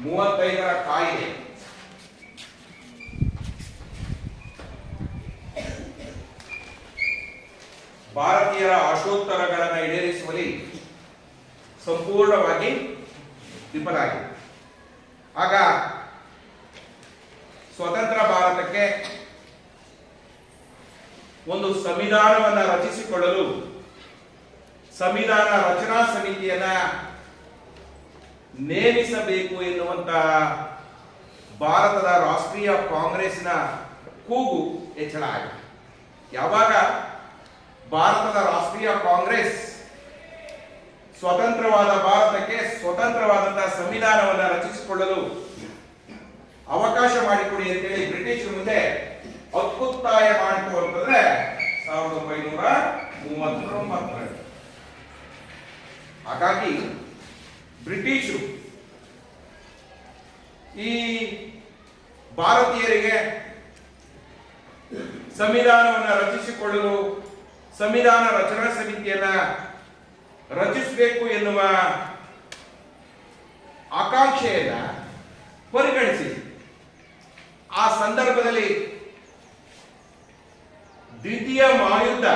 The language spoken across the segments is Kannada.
35ರ ಕಾಯಿದೆ ಭಾರತೀಯರ ಆಶೋತ್ತರಗಳನ್ನು ಈಡೇರಿಸುವಲ್ಲಿ ಸಂಪೂರ್ಣವಾಗಿ ವಿಫಲ ಆಗಿದೆ. ಆಗ ಸ್ವತಂತ್ರ ಭಾರತಕ್ಕೆ ಒಂದು ಸಂವಿಧಾನವನ್ನು ರಚಿಸಿಕೊಳ್ಳಲು ಸಂವಿಧಾನ ರಚನಾ ಸಮಿತಿಯನ್ನ ನೇಮಿಸಬೇಕು ಎನ್ನುವಂತಹ ಭಾರತದ ರಾಷ್ಟ್ರೀಯ ಕಾಂಗ್ರೆಸ್ನ ಕೂಗು ಹೆಚ್ಚಳ ಆಗಿದೆ. ಯಾವಾಗ ಭಾರತದ ರಾಷ್ಟ್ರೀಯ ಕಾಂಗ್ರೆಸ್ ಸ್ವತಂತ್ರವಾದ ಭಾರತಕ್ಕೆ ಸ್ವತಂತ್ರವಾದಂತಹ ಸಂವಿಧಾನವನ್ನು ರಚಿಸಿಕೊಳ್ಳಲು ಅವಕಾಶ ಮಾಡಿಕೊಡಿ ಅಂತೇಳಿ ಬ್ರಿಟಿಷ್ ಮುಂದೆ ಒತ್ತಾಯ ಮಾಡಿತು ಅಂತಂದ್ರೆ 1939. ಹಾಗಾಗಿ ಬ್ರಿಟಿಷರು ಈ ಭಾರತೀಯರಿಗೆ ಸಂವಿಧಾನವನ್ನು ರಚಿಸಿಕೊಳ್ಳಲು ಸಂವಿಧಾನ ರಚನಾ ಸಮಿತಿಯನ್ನ ರಚಿಸಬೇಕು ಎನ್ನುವ ಆಕಾಂಕ್ಷೆಯನ್ನ ಪರಿಗಣಿಸಿ ಆ ಸಂದರ್ಭದಲ್ಲಿ ದ್ವಿತೀಯ ಮಹಾಯುದ್ಧ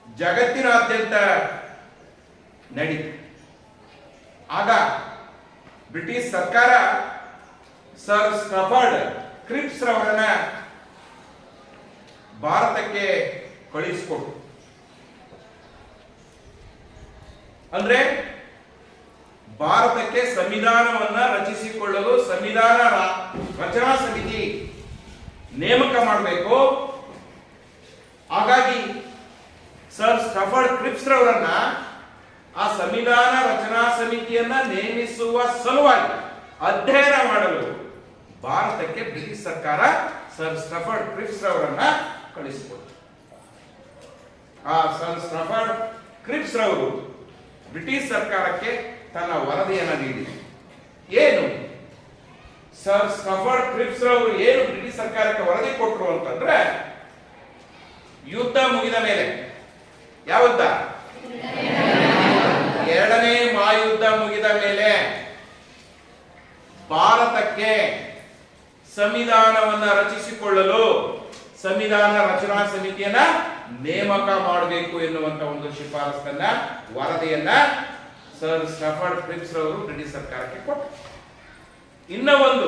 ಜಗತ್ತಿನಾದ್ಯಂತ ನಡೀತು. ಆಗ ಬ್ರಿಟಿಷ್ ಸರ್ಕಾರ ಸರ್ ಸ್ಟಫರ್ಡ್ ಕ್ರಿಪ್ಸ್ ರವರನ್ನ ಭಾರತಕ್ಕೆ ಕಳುಹಿಸಿಕೊಟ್ಟು, ಅಂದ್ರೆ ಭಾರತಕ್ಕೆ ಸಂವಿಧಾನವನ್ನ ರಚಿಸಿಕೊಳ್ಳಲು ಸಂವಿಧಾನ ರಚನಾ ಸಮಿತಿ ನೇಮಕ ಮಾಡಬೇಕು. ಹಾಗಾಗಿ ಸರ್ ಸ್ಟಫರ್ಡ್ ಕ್ರಿಪ್ಸ್ ರವರನ್ನ ಆ ಸಂವಿಧಾನ ರಚನಾ ಸಮಿತಿಯನ್ನ ನೇಮಿಸುವ ಸಲುವಾಗಿ ಅಧ್ಯಯನ ಮಾಡಲು ಭಾರತಕ್ಕೆ ಬ್ರಿಟಿಷ್ ಸರ್ಕಾರ ಸರ್ ಸ್ಟಫರ್ಡ್ ಕ್ರಿಪ್ಸ್ ರವರನ್ನ ಕಳಿಸಿಕೊಟ್ಟು. ಆ ಸರ್ ಸ್ಟಫರ್ಡ್ ಕ್ರಿಪ್ಸ್ ರವರು ಬ್ರಿಟಿಷ್ ಸರ್ಕಾರಕ್ಕೆ ತನ್ನ ವರದಿಯನ್ನು ನೀಡಿದೆ. ಏನು ಸರ್ ಸ್ಟಫರ್ಡ್ ಕ್ರಿಪ್ಸ್ ರವರು ಏನು ಬ್ರಿಟಿಷ್ ಸರ್ಕಾರಕ್ಕೆ ವರದಿ ಕೊಟ್ಟರು ಅಂತಂದ್ರೆ, ಯುದ್ಧ ಮುಗಿದ ಮೇಲೆ, ಯಾವ ಯುದ್ಧ? ಎರಡನೇ ಮಹಾಯುದ್ಧ ಮುಗಿದ ಮೇಲೆ ಭಾರತಕ್ಕೆ ಸಂವಿಧಾನವನ್ನ ರಚಿಸಿಕೊಳ್ಳಲು ಸಂವಿಧಾನ ರಚನಾ ಸಮಿತಿಯನ್ನ ನೇಮಕ ಮಾಡಬೇಕು ಎನ್ನುವಂತ ಒಂದು ಶಿಫಾರಸನ್ನ ವರದಿಯನ್ನ ಸರ್ ಸ್ಟಫರ್ಡ್ ಕ್ರಿಪ್ಸ್ ರವರು ಬ್ರಿಟಿಷ್ ಸರ್ಕಾರಕ್ಕೆ ಕೊಟ್ಟರು. ಇನ್ನ ಒಂದು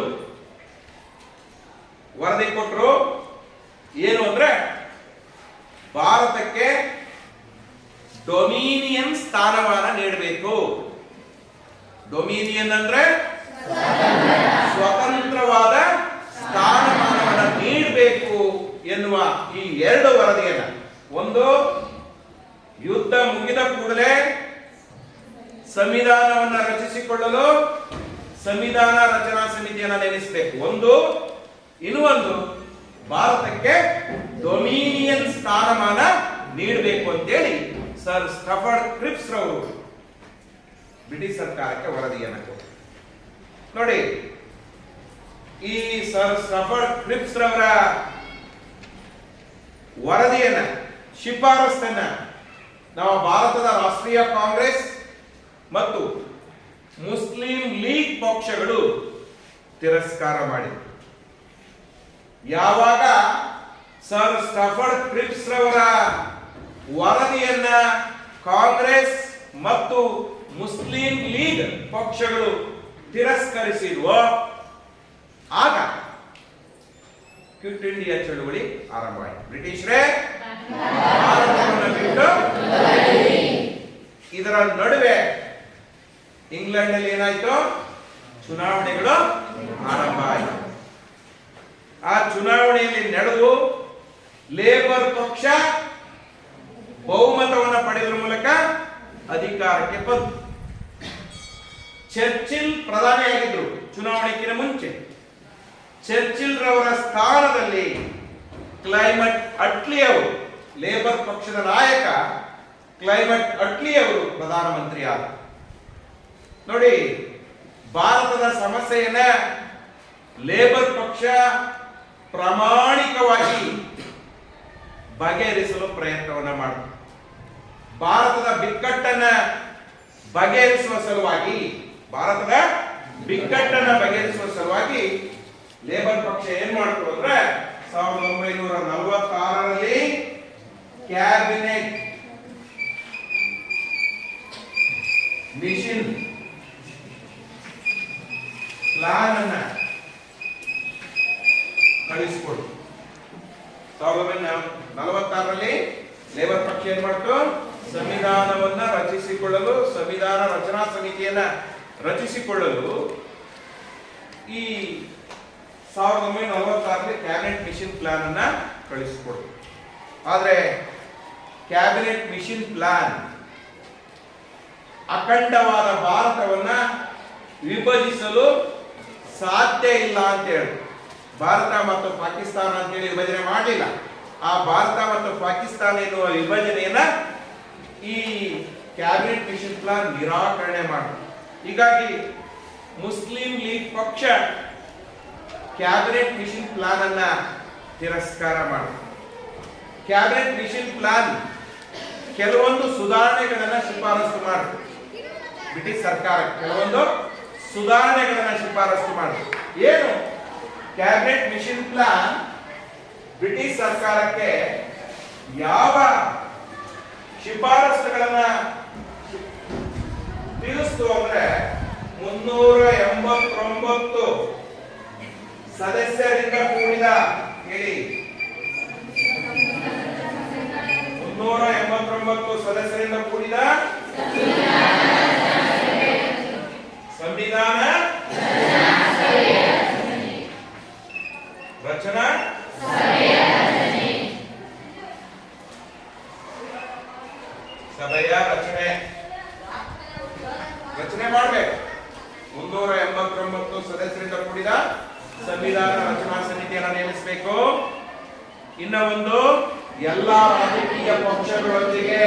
ವರದಿ ಕೊಟ್ಟರು. ಏನು ಅಂದ್ರೆ, ಭಾರತಕ್ಕೆ ಡೊಮಿನಿಯನ್ ಸ್ಥಾನಮಾನ ನೀಡಬೇಕು. ಡೊಮಿನಿಯನ್ ಅಂದ್ರೆ ಸ್ವತಂತ್ರವಾದ ಸ್ಥಾನಮಾನವನ್ನು ನೀಡಬೇಕು ಎನ್ನುವ ಈ ಎರಡು ವರದಿಯನ್ನ, ಒಂದು ಯುದ್ಧ ಮುಗಿದ ಕೂಡಲೇ ಸಂವಿಧಾನವನ್ನು ರಚಿಸಿಕೊಳ್ಳಲು ಸಂವಿಧಾನ ರಚನಾ ಸಮಿತಿಯನ್ನು ನೇಮಿಸಬೇಕು ಒಂದು, ಇನ್ನೊಂದು ಭಾರತಕ್ಕೆ ಡೊಮಿನಿಯನ್ ಸ್ಥಾನಮಾನ ನೀಡಬೇಕು ಅಂತೇಳಿ ಸರ್ ಸ್ಟಫರ್ಡ್ ಕ್ರಿಪ್ಸ್ ರವರು ಬ್ರಿಟಿಷ್ ಸರ್ಕಾರಕ್ಕೆ ವರದಿಯನ್ನು ಕೊಟ್ಟರು. ನೋಡಿ, ಈ ಸರ್ ಸ್ಟಫರ್ಡ್ ಕ್ರಿಪ್ಸ್ ರವರ ವರದಿಯನ್ನ, ಶಿಫಾರಸನ್ನ ನಾವು ಭಾರತದ ರಾಷ್ಟ್ರೀಯ ಕಾಂಗ್ರೆಸ್ ಮತ್ತು ಮುಸ್ಲಿಂ ಲೀಗ್ ಪಕ್ಷಗಳು ತಿರಸ್ಕಾರ ಮಾಡಿವೆ. ಯಾವಾಗ ಸರ್ ಸ್ಟಫರ್ಡ್ ಕ್ರಿಪ್ಸ್ ರವರ ವರದಿಯನ್ನ ಕಾಂಗ್ರೆಸ್ ಮತ್ತು ಮುಸ್ಲಿಂ ಲೀಗ್ ಪಕ್ಷಗಳು ತಿರಸ್ಕರಿಸಿದ್ವೋ, ಆಗ ಕ್ವಿಟ್ ಇಂಡಿಯಾ ಚಳುವಳಿ ಆರಂಭವಾಯಿತು. ಬ್ರಿಟಿಷರೇ ಭಾರತವನ್ನು ಬಿಟ್ಟು, ಇದರ ನಡುವೆ ಇಂಗ್ಲೆಂಡ್ ನಲ್ಲಿ ಏನಾಯ್ತು? ಚುನಾವಣೆಗಳು ಆರಂಭ ಆಯಿತು. ಆ ಚುನಾವಣೆಯಲ್ಲಿ ನಡೆದು ಲೇಬರ್ ಪಕ್ಷ ಬಹುಮತವನ್ನು ಪಡೆಯುವ ಮೂಲಕ ಅಧಿಕಾರಕ್ಕೆ ಬಂತು. ಚರ್ಚಿಲ್ ಪ್ರಧಾನಿಯಾಗಿದ್ರು ಚುನಾವಣೆಗಿಂತ ಮುಂಚೆ. ಚರ್ಚಿಲ್ ರವರ ಸ್ಥಾನದಲ್ಲಿ ಕ್ಲೈಮೆಟ್ ಅಟ್ಲಿ ಅವರು, ಲೇಬರ್ ಪಕ್ಷದ ನಾಯಕ ಕ್ಲೈಮೆಟ್ ಅಟ್ಲಿ ಅವರು ಪ್ರಧಾನಮಂತ್ರಿ ಆದರು. ನೋಡಿ, ಭಾರತದ ಸಮಸ್ಯೆಯನ್ನ ಲೇಬರ್ ಪಕ್ಷ ಪ್ರಾಮಾಣಿಕವಾಗಿ ಬಗೆಹರಿಸಲು ಪ್ರಯತ್ನವನ್ನ ಮಾಡಿತು. ಭಾರತದ ಬಿಕ್ಕಟ್ಟನ್ನ ಬಗೆಹರಿಸುವ ಸಲುವಾಗಿ, ಭಾರತದ ಬಿಕ್ಕಟ್ಟನ್ನ ಬಗೆಹರಿಸುವ ಸಲುವಾಗಿ ಲೇಬರ್ ಪಕ್ಷ ಏನ್ ಮಾಡ್ತು ಅಂದ್ರೆ 1946ರಲ್ಲಿ ಕ್ಯಾಬಿನೆಟ್ ಮಿಷನ್ ಪ್ಲಾನ್ ಅನ್ನ ಕಳಿಸಿಕೊಡು. 1946ರಲ್ಲಿ ಲೇಬರ್ ಪಕ್ಷ ಏನ್ ಮಾಡ್ತು? ಸಂವಿಧಾನವನ್ನ ರಚಿಸಿಕೊಳ್ಳಲು, ಸಂವಿಧಾನ ರಚನಾ ಸಮಿತಿಯನ್ನ ರಚಿಸಿಕೊಳ್ಳಲು ಈ 1946ರಲ್ಲಿ ಕ್ಯಾಬಿನೆಟ್ ಮಿಷನ್ ಪ್ಲಾನ್ ಅನ್ನ ಕಳಿಸಿಕೊಡು. ಆದ್ರೆ ಕ್ಯಾಬಿನೆಟ್ ಮಿಷನ್ ಪ್ಲಾನ್ ಅಖಂಡವಾದ ಭಾರತವನ್ನ ವಿಭಜಿಸಲು ಸಾಧ್ಯ ಇಲ್ಲ ಅಂತ ಹೇಳಿ ಭಾರತ ಮತ್ತು ಪಾಕಿಸ್ತಾನ ಅಂತೇಳಿ ವಿಭಜನೆ ಮಾಡಲಿಲ್ಲ. ಆ ಭಾರತ ಮತ್ತು ಪಾಕಿಸ್ತಾನ ಎನ್ನುವ ವಿಭಜನೆಯನ್ನ ಈ ಕ್ಯಾಬಿನೆಟ್ ಮಿಷನ್ ಪ್ಲಾನ್ ನಿರಾಕರಣೆ ಮಾಡಿತು. ಹೀಗಾಗಿ ಮುಸ್ಲಿಂ ಲೀಗ್ ಪಕ್ಷ ಕ್ಯಾಬಿನೆಟ್ ಮಿಷನ್ ಪ್ಲಾನ್ ಅನ್ನ ತಿರಸ್ಕಾರ ಮಾಡಿತು. ಕ್ಯಾಬಿನೆಟ್ ಮಿಷನ್ ಪ್ಲಾನ್ ಕೆಲವೊಂದು ಸುಧಾರಣೆಗಳನ್ನ ಶಿಫಾರಸು ಮಾಡಿತು. ಬ್ರಿಟಿಷ್ ಸರ್ಕಾರ ಕೆಲವೊಂದು ಸುಧಾರಣೆಗಳನ್ನ ಶಿಫಾರಸು ಮಾಡಿತು. ಏನು ಕ್ಯಾಬಿನೆಟ್ ಮಿಷನ್ ಪ್ಲಾನ್ ಬ್ರಿಟಿಷ್ ಸರ್ಕಾರಕ್ಕೆ ಯಾವ ಶಿಫಾರಸುಗಳನ್ನ ತಿಳಿಸ್ತು ಅಂದ್ರೆ 389 ಸದಸ್ಯರಿಂದ ಕೂಡಿದ ಹೇಳಿ 389 ಸದಸ್ಯರಿಂದ ಕೂಡಿದ ಸಂವಿಧಾನ ರಚನಾ ಸಭೆಯ ರಚನೆ ಮಾಡಬೇಕು. 389 ಸದಸ್ಯರಿಂದ ಕೂಡಿದ ಸಂವಿಧಾನ ರಚನಾ ಸಮಿತಿಯನ್ನು ನೇಮಿಸಬೇಕು. ಇನ್ನ ಒಂದು ಎಲ್ಲಾ ರಾಜಕೀಯ ಪಕ್ಷಗಳೊಂದಿಗೆ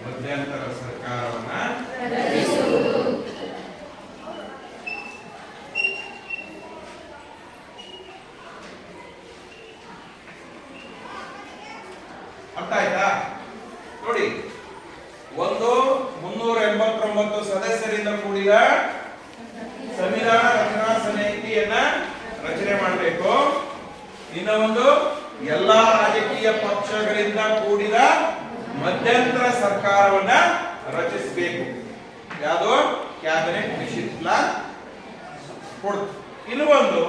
ಮಧ್ಯಂತರ ಸರ್ಕಾರವನ್ನ ಅರ್ಥ ಆಯ್ತಾ? ನೋಡಿ, ಒಂದು 389 ಸದಸ್ಯರಿಂದ ಕೂಡಿದ ಸಂವಿಧಾನ ರಚನಾ ಸಮಿತಿಯನ್ನ ರಚನೆ ಮಾಡಬೇಕು. ಇನ್ನ ಒಂದು ಎಲ್ಲಾ ರಾಜಕೀಯ ಪಕ್ಷಗಳಿಂದ ಕೂಡಿದ ಮಧ್ಯಂತರ ಸರ್ಕಾರವನ್ನ ರಚಿಸಬೇಕು. ಯಾವುದು? ಕ್ಯಾಬಿನೆಟ್ ಮಿಷನ್ ಪ್ಲಾನ್ ಕೊಡ್ತು. ಇನ್ನು ಒಂದು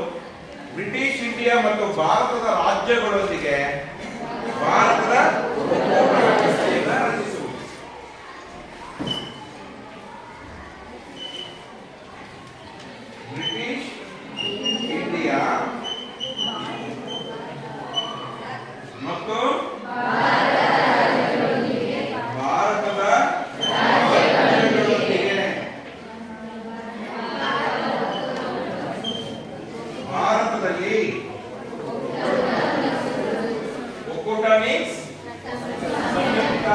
ಬ್ರಿಟಿಷ್ ಇಂಡಿಯಾ ಮತ್ತು ಭಾರತದ ರಾಜ್ಯಗಳೊಂದಿಗೆ ಭಾರತದ ವ್ಯವಸ್ಥೆಯನ್ನ ರಚಿಸುವುದು. ಬ್ರಿಟಿಷ್ ಇಂಡಿಯಾ ಮತ್ತು ಭಾರತದ ರಾಜ್ಯಗಳೊಂದಿಗೆ ಭಾರತದಲ್ಲಿ ಒಕ್ಕೂಟ ಮೀನ್ಸ್ ಸಂಯುಕ್ತ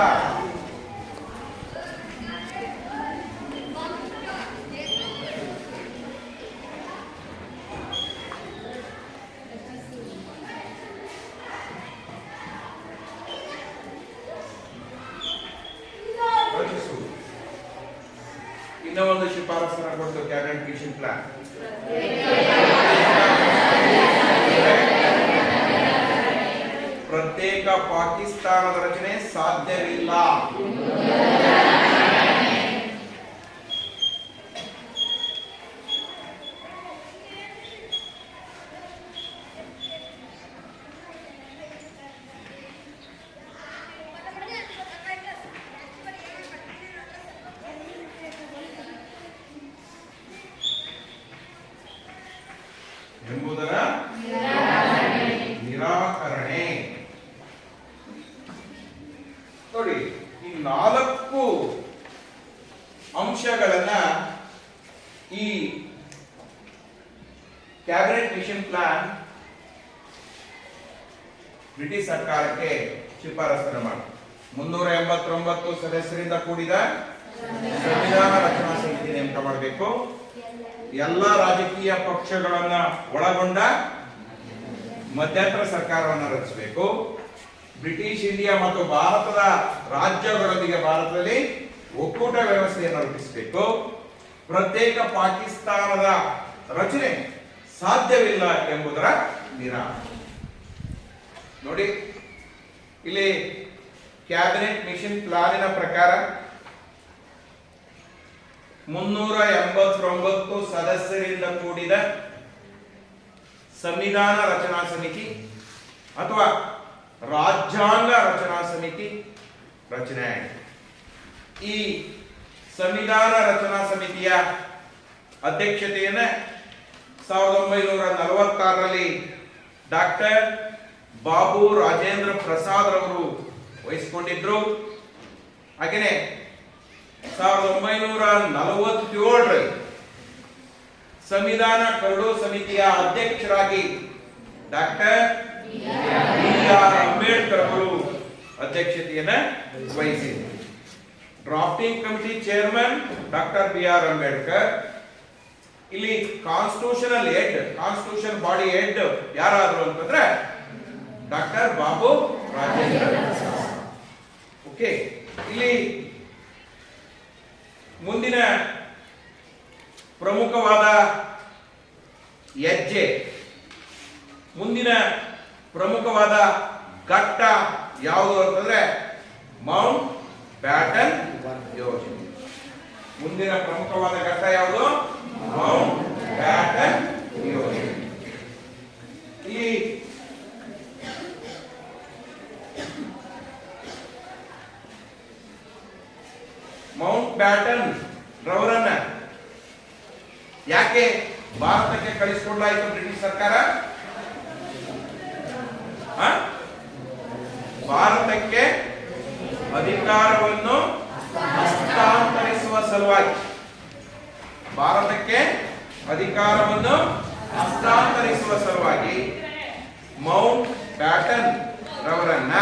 ರಚಿಸುವುದು. ಇನ್ನ ಒಂದು ಶಿಫಾರಸನ್ನು ಕೊಟ್ಟು ಕ್ಯಾಬಿನೆಟ್ ಮಿಷನ್ ಪ್ಲಾನ್ ಪ್ರತ್ಯೇಕ ಪಾಕಿಸ್ತಾನದ ರಚನೆ ಸಾಧ್ಯವಿಲ್ಲ. ಎಂಬುದರ ನಿರಾಕರಣೆ. ನೋಡಿ, ಈ 4 ಅಂಶಗಳನ್ನ ಈ ಕ್ಯಾಬಿನೆಟ್ ಮಿಷನ್ ಪ್ಲಾನ್ ಬ್ರಿಟಿಷ್ ಸರ್ಕಾರಕ್ಕೆ ಶಿಫಾರಸನ್ನು ಮಾಡಿತು. 389 ಸದಸ್ಯರಿಂದ ಕೂಡಿದ ಸಂವಿಧಾನ ರಚನಾ ಸಮಿತಿ ನೇಮಕ ಮಾಡಬೇಕು. ಎಲ್ಲ ರಾಜಕೀಯ ಪಕ್ಷಗಳನ್ನ ಒಳಗೊಂಡ ಮಧ್ಯಂತರ ಸರ್ಕಾರವನ್ನು ರಚಿಸಬೇಕು. ಬ್ರಿಟಿಷ್ ಇಂಡಿಯಾ ಮತ್ತು ಭಾರತದ ರಾಜ್ಯಗಳೊಂದಿಗೆ ಭಾರತದಲ್ಲಿ ಒಕ್ಕೂಟ ವ್ಯವಸ್ಥೆಯನ್ನು ರೂಪಿಸಬೇಕು. ಪ್ರತ್ಯೇಕ ಪಾಕಿಸ್ತಾನದ ರಚನೆ ಸಾಧ್ಯವಿಲ್ಲ ಎಂಬುದರ ನಿರಾಕರಣೆ. ನೋಡಿ, ಇಲ್ಲಿ ಕ್ಯಾಬಿನೆಟ್ ಮಿಷನ್ ಪ್ಲಾನಿನ ಪ್ರಕಾರ 389 ಸದಸ್ಯರಿಂದ ಕೂಡಿದ ಸಂವಿಧಾನ ರಚನಾ ಸಮಿತಿ ಅಥವಾ ರಾಜ್ಯಾಂಗ ರಚನಾ ಸಮಿತಿ ರಚನೆಯಾಗಿದೆ. ಈ ಸಂವಿಧಾನ ರಚನಾ ಸಮಿತಿಯ ಅಧ್ಯಕ್ಷತೆಯನ್ನು 1946ರಲ್ಲಿ ಡಾಕ್ಟರ್ ಬಾಬು ರಾಜೇಂದ್ರ ಪ್ರಸಾದ್ ರವರು ವಹಿಸಿಕೊಂಡಿದ್ರು. ಹಾಗೆಯೇ 1947ರಲ್ಲಿ ಸಂವಿಧಾನ ಕರಡು ಸಮಿತಿಯ ಅಧ್ಯಕ್ಷರಾಗಿ ಡಾಕ್ಟರ್ ಬಿ.ಆರ್. ಅಂಬೇಡ್ಕರ್ ಅವರು ಅಧ್ಯಕ್ಷತೆಯನ್ನು ವಹಿಸಿದರು. Drafting committee chairman doctor B R. Ambedkar. ಇಲ್ಲಿ constitutional head, constitution body head ಯಾರಾದ್ರು ಅಂತಂದ್ರೆ ಡಾಕ್ಟರ್ ಬಾಬು ರಾಜೇಂದ್ರ ಪ್ರಸಾದ್. ಓಕೆ, ಇಲ್ಲಿ ಮುಂದಿನ ಪ್ರಮುಖವಾದ ಹೆಜ್ಜೆ, ಮುಂದಿನ ಪ್ರಮುಖವಾದ ಘಟ್ಟ ಯಾವುದು ಅಂತಂದ್ರೆ ಮೌಂಟ್ ಬ್ಯಾಟನ್ ಯೋಜನೆ. ಮುಂದಿನ ಪ್ರಮುಖವಾದ ಘಟ್ಟ ಯಾವುದು? ಮೌಂಟ್ ಬ್ಯಾಟನ್ ಯೋಜನೆ. ಈ ಮೌಂಟ್ ಬ್ಯಾಟನ್ ರವರನ್ನ ಯಾಕೆ ಭಾರತಕ್ಕೆ ಕಳಿಸಿಕೊಡಲಾಯಿತು ಬ್ರಿಟಿಷ್ ಸರ್ಕಾರ? ಭಾರತಕ್ಕೆ ಅಧಿಕಾರವನ್ನು ಹಸ್ತಾಂತರಿಸುವ ಸಲುವಾಗಿ, ಭಾರತಕ್ಕೆ ಅಧಿಕಾರವನ್ನು ಹಸ್ತಾಂತರಿಸುವ ಸಲುವಾಗಿ ಮೌಂಟ್ ಬ್ಯಾಟನ್ ರವರನ್ನ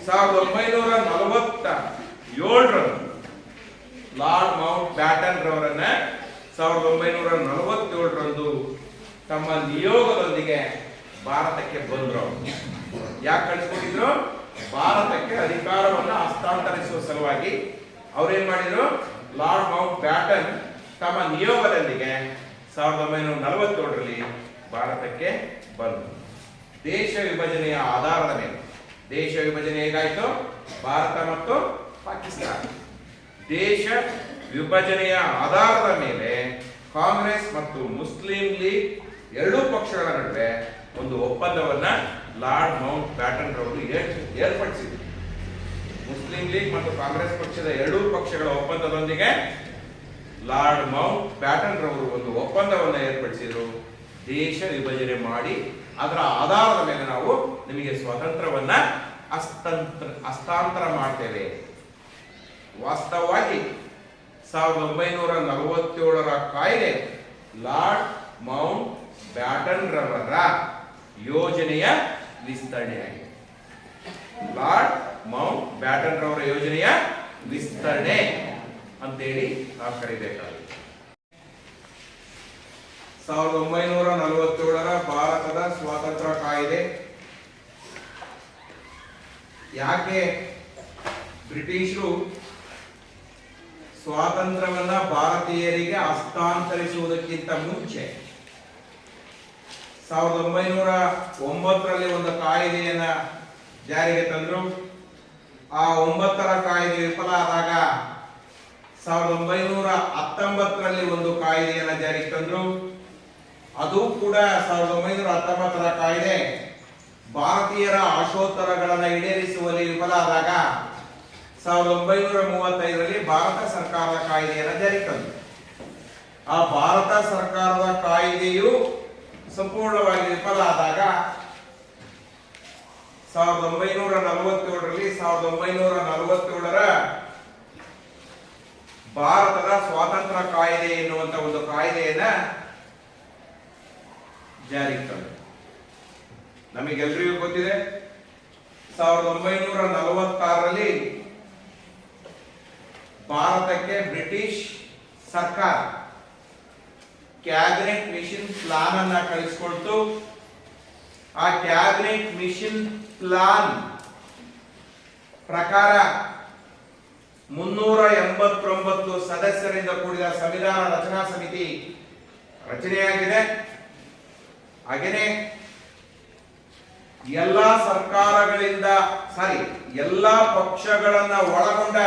1947ರಂದು ಲಾರ್ಡ್ ಮೌಂಟ್ ಬ್ಯಾಟನ್ ರವರನ್ನ 1947ರಂದು ತಮ್ಮ ನಿಯೋಗದೊಂದಿಗೆ ಭಾರತಕ್ಕೆ ಬಂದ್ರು. ಯಾಕೆ ಕಳಿಸ್ಕೊಟ್ಟಿದ್ರು? ಭಾರತಕ್ಕೆ ಅಧಿಕಾರವನ್ನು ಹಸ್ತಾಂತರಿಸುವ ಸಲುವಾಗಿ ಅವ್ರೇನ್ ಮಾಡಿದ್ರು? ಲಾರ್ಡ್ ಮೌಂಟ್ ಬ್ಯಾಟನ್ ತಮ್ಮ ನಿಯೋಗದೊಂದಿಗೆ 1947ರಲ್ಲಿ ಭಾರತಕ್ಕೆ ಬಂದರು. ದೇಶ ವಿಭಜನೆಯ ಆಧಾರದ ಮೇಲೆ, ದೇಶ ವಿಭಜನೆ ಹೇಗಾಯಿತು? ಭಾರತ ಮತ್ತು ಪಾಕಿಸ್ತಾನ. ದೇಶ ವಿಭಜನೆಯ ಆಧಾರದ ಮೇಲೆ ಕಾಂಗ್ರೆಸ್ ಮತ್ತು ಮುಸ್ಲಿಂ ಲೀಗ್ ಎರಡೂ ಪಕ್ಷಗಳ ನಡುವೆ ಒಂದು ಒಪ್ಪಂದವನ್ನ ಲಾರ್ಡ್ ಮೌಂಟ್ ಬ್ಯಾಟನ್ ರವರು ಏರ್ಪಡಿಸಿದರು. ಮುಸ್ಲಿಂ ಲೀಗ್ ಮತ್ತು ಕಾಂಗ್ರೆಸ್ ಪಕ್ಷದ ಎರಡೂ ಪಕ್ಷಗಳ ಒಪ್ಪಂದದೊಂದಿಗೆ ಲಾರ್ಡ್ ಮೌಂಟ್ ಬ್ಯಾಟನ್ ರವರು ಒಂದು ಒಪ್ಪಂದವನ್ನು ಏರ್ಪಡಿಸಿದರು. ದೇಶ ವಿಭಜನೆ ಮಾಡಿ ಅದರ ಆಧಾರದ ಮೇಲೆ ನಾವು ನಿಮಗೆ ಸ್ವಾತಂತ್ರ್ಯವನ್ನ ಹಸ್ತಾಂತರ ಮಾಡ್ತೇವೆ. ವಾಸ್ತವವಾಗಿ 1947ರ ಕಾಯ್ದೆ ಲಾರ್ಡ್ ಮೌಂಟ್ ಬ್ಯಾಟನ್ ರವರ ಯೋಜನೆಯ ವಿಸ್ತರಣೆಯಾಗಿದೆ. ಲಾರ್ಡ್ ಮೌಂಟ್ ಬ್ಯಾಟನ್ ರವರ ಯೋಜನೆಯ ವಿಸ್ತರಣೆ ಅಂತೇಳಿ ನಾವು ಕರಿಬೇಕಾಗುತ್ತೆ. 1947ರ ಭಾರತದ ಸ್ವಾತಂತ್ರ್ಯ ಕಾಯ್ದೆ ಯಾಕೆ ಬ್ರಿಟಿಷರು ಸ್ವಾತಂತ್ರ್ಯವನ್ನ ಭಾರತೀಯರಿಗೆ ಹಸ್ತಾಂತರಿಸುವುದಕ್ಕಿಂತ ಮುಂಚೆ 1909ರಲ್ಲಿ ಒಂದು ಕಾಯ್ದೆಯನ್ನ ಜಾರಿಗೆ ತಂದರು. ಆ 9ರ ಕಾಯ್ದೆ ವಿಫಲ ಆದಾಗ 1919ರಲ್ಲಿ ಒಂದು ಕಾಯ್ದೆಯನ್ನ ಜಾರಿಗೆ ತಂದರು. ಅದು ಕೂಡ 1919ರ ಕಾಯ್ದೆ ಭಾರತೀಯರ ಆಶೋತ್ತರಗಳನ್ನು ಈಡೇರಿಸುವಲ್ಲಿ ವಿಫಲ ಆದಾಗ 1935ರಲ್ಲಿ ಭಾರತ ಸರ್ಕಾರದ ಕಾಯ್ದೆಯನ್ನು ಜಾರಿಗೆ ತಂದರು. ಆ ಭಾರತ ಸರ್ಕಾರದ ಕಾಯ್ದೆಯು ಸಂಪೂರ್ಣವಾಗಿ ವಿಫಲ ಆದಾಗ 1947ರಲ್ಲಿ 1947ರ ಭಾರತದ ಸ್ವಾತಂತ್ರ್ಯ ಕಾಯ್ದೆ ಎನ್ನುವಂತ ಒಂದು ಕಾಯ್ದೆಯನ್ನ ಜಾರಿಗೆ ತಂದರು. ನಮಗೆಲ್ಲರಿಗೂ ಗೊತ್ತಿದೆ 1946ರಲ್ಲಿ ಭಾರತಕ್ಕೆ ಬ್ರಿಟಿಷ್ ಸರ್ಕಾರ ಕ್ಯಾಬಿನೆಟ್ ಮಿಷನ್ ಪ್ಲಾನ್ ಅನ್ನ ಕಳಿಸಿಕೊಳ್ತು. ಆ ಕ್ಯಾಬಿನೆಟ್ ಮಿಷನ್ ಪ್ಲಾನ್ ಪ್ರಕಾರ 389 ಸದಸ್ಯರಿಂದ ಕೂಡಿದ ಸಂವಿಧಾನ ರಚನಾ ಸಮಿತಿ ರಚನೆಯಾಗಿದೆ. ಹಾಗೆಯೇ ಎಲ್ಲಾ ಸರ್ಕಾರಗಳಿಂದ ಎಲ್ಲಾ ಪಕ್ಷಗಳನ್ನ ಒಳಗೊಂಡ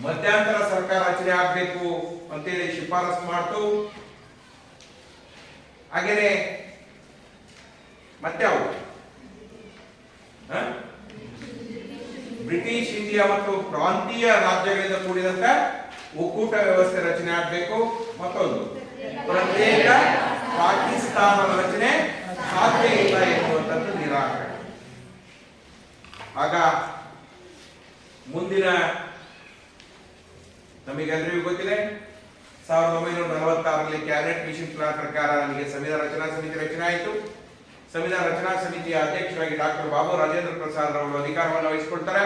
ಮಧ್ಯಂತರ ಸರ್ಕಾರ ರಚನೆ ಆಗಬೇಕು ಅಂತೇಳಿ ಶಿಫಾರಸು ಮಾಡ್ತು. ಹಾಗೆಯೇ ಮತ್ತೆ ಅವು ಬ್ರಿಟಿಷ್ ಇಂಡಿಯಾ ಮತ್ತು ಪ್ರಾಂತೀಯ ರಾಜ್ಯಗಳಿಂದ ಕೂಡಿದಂತ ಒಕ್ಕೂಟ ವ್ಯವಸ್ಥೆ ರಚನೆ ಆಗಬೇಕು. ಮತ್ತೊಂದು ಪ್ರತ್ಯೇಕ ಪಾಕಿಸ್ತಾನದ ರಚನೆ ಸಾಧ್ಯ ಇಲ್ಲ ಎನ್ನುವಂಥದ್ದು ನಿರಾಕರಣೆ. ಆಗ ಮುಂದಿನ ನಮಗೆಲ್ಲರಿಗೂ ಗೊತ್ತಿದೆ 1946ರಲ್ಲಿ ಕ್ಯಾಬಿನೆಟ್ ಮಿಷನ್ ಪ್ಲಾನ್ ಪ್ರಕಾರ ನಮಗೆ ಸಂವಿಧಾನ ರಚನಾ ಸಮಿತಿ ರಚನೆ ಆಯಿತು. ಸಂವಿಧಾನ ರಚನಾ ಸಮಿತಿಯ ಅಧ್ಯಕ್ಷರಾಗಿ ಡಾಕ್ಟರ್ ಬಾಬು ರಾಜೇಂದ್ರ ಪ್ರಸಾದ್ ಅವರು ಅಧಿಕಾರವನ್ನು ವಹಿಸಿಕೊಳ್ತಾರೆ.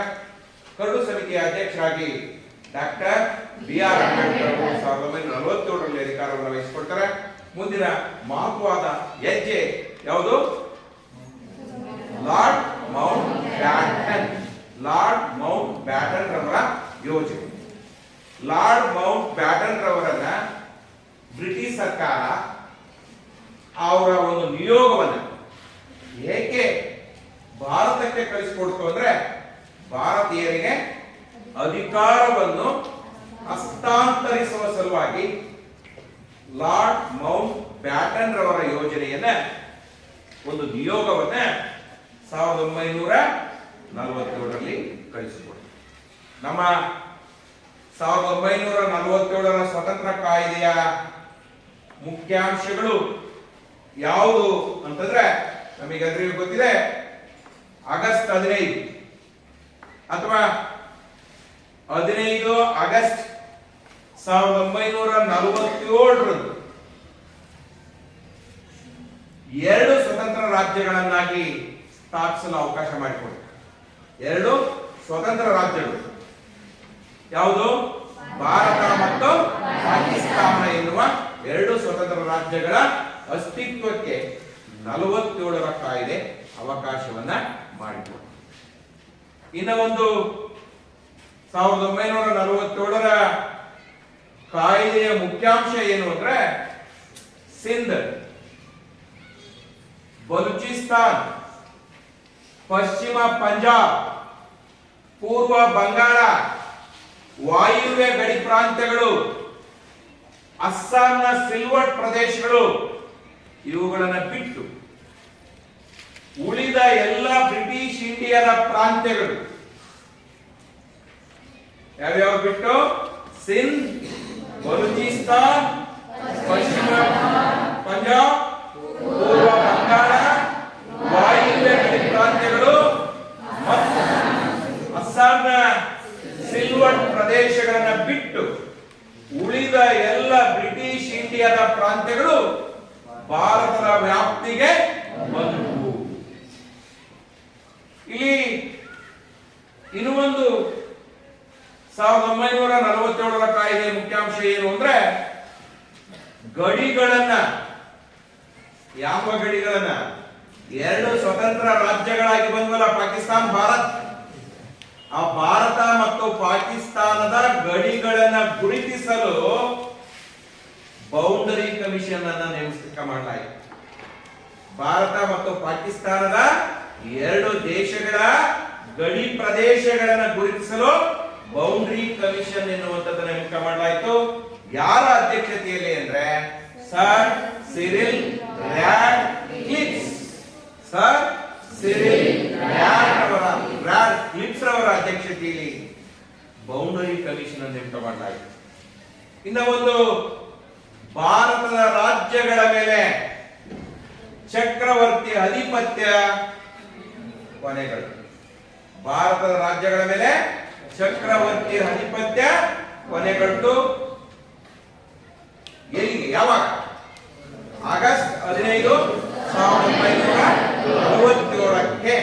ಕರಡು ಸಮಿತಿಯ ಅಧ್ಯಕ್ಷರಾಗಿ ಡಾಕ್ಟರ್ ಬಿ.ಆರ್. ಅಂಬೇಡ್ಕರ್ ಅವರು 1947ರಲ್ಲಿ ಅಧಿಕಾರವನ್ನು ವಹಿಸಿಕೊಳ್ತಾರೆ. ಮುಂದಿನ ಮಹತ್ವವಾದ ಹೆಜ್ಜೆ ಯಾವುದು? ಲಾರ್ಡ್ ಮೌಂಟ್ ಬ್ಯಾಟನ್ ರವರ ಯೋಜನೆ. ಲಾರ್ಡ್ ಮೌಂಟ್ ಬ್ಯಾಟನ್ ರವರನ್ನ ಬ್ರಿಟಿಷ್ ಸರ್ಕಾರ ಅವರ ಒಂದು ನಿಯೋಗವನ್ನ ಏಕೆ ಭಾರತಕ್ಕೆ ಕಳಿಸಿಕೊಡ್ತು ಅಂದ್ರೆ ಭಾರತೀಯರಿಗೆ ಅಧಿಕಾರವನ್ನು ಹಸ್ತಾಂತರಿಸುವ ಸಲುವಾಗಿ ಲಾರ್ಡ್ ಮೌಂಟ್ ಬ್ಯಾಟನ್ ರವರ ಯೋಜನೆಯನ್ನ ಒಂದು ನಿಯೋಗವನ್ನ 1947ರಲ್ಲಿ ಕಳಿಸಿಕೊಡ್ತು. ನಮ್ಮ 1947ರ ಸ್ವತಂತ್ರ ಕಾಯ್ದೆಯ ಮುಖ್ಯಾಂಶಗಳು ಯಾವುದು ಅಂತಂದ್ರೆ ನಮಗೆಲ್ಲರಿಗೂ ಗೊತ್ತಿದೆ. ಆಗಸ್ಟ್ 15 ಅಥವಾ 15 ಆಗಸ್ಟ್ 1947ರಂದು 2 ಸ್ವತಂತ್ರ ರಾಜ್ಯಗಳನ್ನಾಗಿ ಸ್ಥಾಪಿಸಲು ಅವಕಾಶ ಮಾಡಿಕೊಡ್ತಾರೆ. 2 ಸ್ವತಂತ್ರ ರಾಜ್ಯಗಳು ಯಾವುದು? ಭಾರತ ಮತ್ತು ಪಾಕಿಸ್ತಾನ ಎನ್ನುವ 2 ಸ್ವತಂತ್ರ ರಾಜ್ಯಗಳ ಅಸ್ತಿತ್ವಕ್ಕೆ 47ರ ಕಾಯ್ದೆ ಅವಕಾಶವನ್ನ ಮಾಡಿಕೊಡ್ತು. ಇನ್ನ ಒಂದು 1947ರ ಕಾಯ್ದೆಯ ಮುಖ್ಯಾಂಶ ಏನು ಅಂದ್ರೆ ಸಿಂಧ್, ಬಲೂಚಿಸ್ತಾನ್, ಪಶ್ಚಿಮ ಪಂಜಾಬ್, ಪೂರ್ವ ಬಂಗಾಳ, ವಾಯುವ್ಯ ಗಡಿ ಪ್ರಾಂತ್ಯಗಳು, ಅಸ್ಸಾಂನ ಸಿಲ್ವರ್ಟ್ ಪ್ರದೇಶಗಳು ಇವುಗಳನ್ನು ಬಿಟ್ಟು ಉಳಿದ ಎಲ್ಲ ಬ್ರಿಟಿಷ್ ಇಂಡಿಯಾದ ಪ್ರಾಂತ್ಯಗಳು ಯಾವ್ಯಾವ ಬಿಟ್ಟು ಸಿಂಧ್, ಬಲೂಚಿಸ್ತಾನ್, ಪಶ್ಚಿಮ ಪಂಜಾಬ್, ಪೂರ್ವ ಬಂಗಾಳ, ವಾಯುವ್ಯ ಗಡಿ ಪ್ರಾಂತ್ಯಗಳು ಮತ್ತು ಅಸ್ಸಾಂನ ಸಿಲ್ವರ್ಟ್ ಪ್ರದೇಶಗಳನ್ನು ಬಿಟ್ಟು ಉಳಿದ ಎಲ್ಲ ಬ್ರಿಟಿಷ್ ಇಂಡಿಯಾದ ಪ್ರಾಂತ್ಯಗಳು ಭಾರತದ ವ್ಯಾಪ್ತಿಗೆ ಬಂದವು. ಇಲ್ಲಿ ಇನ್ನು ಒಂದು 1947ರ ಕಾಯ್ದೆಯ ಮುಖ್ಯಾಂಶ ಏನು ಅಂದ್ರೆ ಗಡಿಗಳನ್ನ, ಯಾವ ಗಡಿಗಳನ್ನ? 2 ಸ್ವತಂತ್ರ ರಾಜ್ಯಗಳಾಗಿ ಬಂದವಲ್ಲ ಪಾಕಿಸ್ತಾನ, ಭಾರತ್. ಆ ಭಾರತ ಮತ್ತು ಪಾಕಿಸ್ತಾನದ ಗಡಿಗಳನ್ನ ಗುರುತಿಸಲು ಬೌಂಡರಿ ಕಮಿಷನ್ ಅನ್ನ ನೇಮಕ ಮಾಡಲಾಯಿತು. ಭಾರತ ಮತ್ತು ಪಾಕಿಸ್ತಾನದ 2 ದೇಶಗಳ ಗಡಿ ಪ್ರದೇಶಗಳನ್ನ ಗುರುತಿಸಲು ಬೌಂಡರಿ ಕಮಿಷನ್ ಎನ್ನುವಂಥದ್ದು ನೇಮಕ ಮಾಡಲಾಯಿತು. ಯಾರ ಅಧ್ಯಕ್ಷತೆಯಲ್ಲಿ ಅಂದ್ರೆ ಸರ್ ಸಿರಿಲ್ ರಾಡ್ಕ್ಲಿಫ್. ಸರ್ ಸಿರಿಲ್ ರಾಡ್ಕ್ಲಿಫ್ ರವರ ಅಧ್ಯಕ್ಷತೆಯಲ್ಲಿ ಬೌಂಡರಿ ಕಮಿಷನ್ ಅನ್ನು ನೇಮಕ ಮಾಡಲಾಯಿತು. ಇನ್ನ ಒಂದು ಭಾರತದ ರಾಜ್ಯಗಳ ಮೇಲೆ ಚಕ್ರವರ್ತಿ ಅಧಿಪತ್ಯ ಕೊನೆಗಳು. ಭಾರತದ ರಾಜ್ಯಗಳ ಮೇಲೆ ಚಕ್ರವರ್ತಿ ಅಧಿಪತ್ಯ ಕೊನೆಗಟ್ಟು ಎಲ್ಲಿಗೆ? ಯಾವಾಗ? ಆಗಸ್ಟ್ 15, 1947ಕ್ಕೆ